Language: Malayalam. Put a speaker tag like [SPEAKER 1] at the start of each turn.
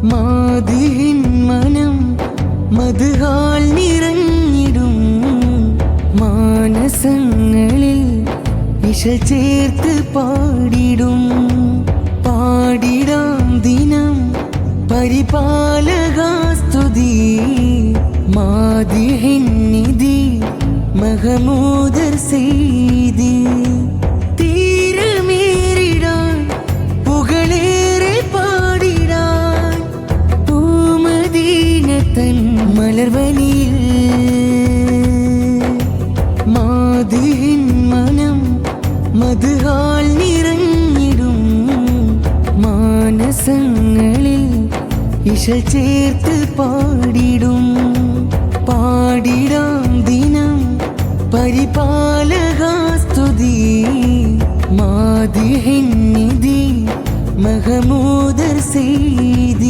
[SPEAKER 1] മാദിഹിൻ മനം മധുഹാൽ നിറഞ്ഞിടും മാനസങ്ങളിൽ ഇശൽ ചേർത്ത് പാടിടും. പാടിടാം ദിനം പരിപാലകാസ്തുതി മാദിഹിൻ നിധി മഹമൂദർ സെയ്തി. തീരമേറിടാൻ പുകളേറെ പാടിടാൻ പൂമദീനത്തൻ മലർവനിയിൽ മാദിഹിൻ മനം മധുഹാൽ നിറഞ്ഞിടും മാനസങ്ങളിൽ ഇശൽ ചേർത്ത് പാടിടും. പാടിടാം ദിനം പരിപാലകാസ്തുതി മാദിഹിൻ നിധി മഹമൂദർ സെയ്തി.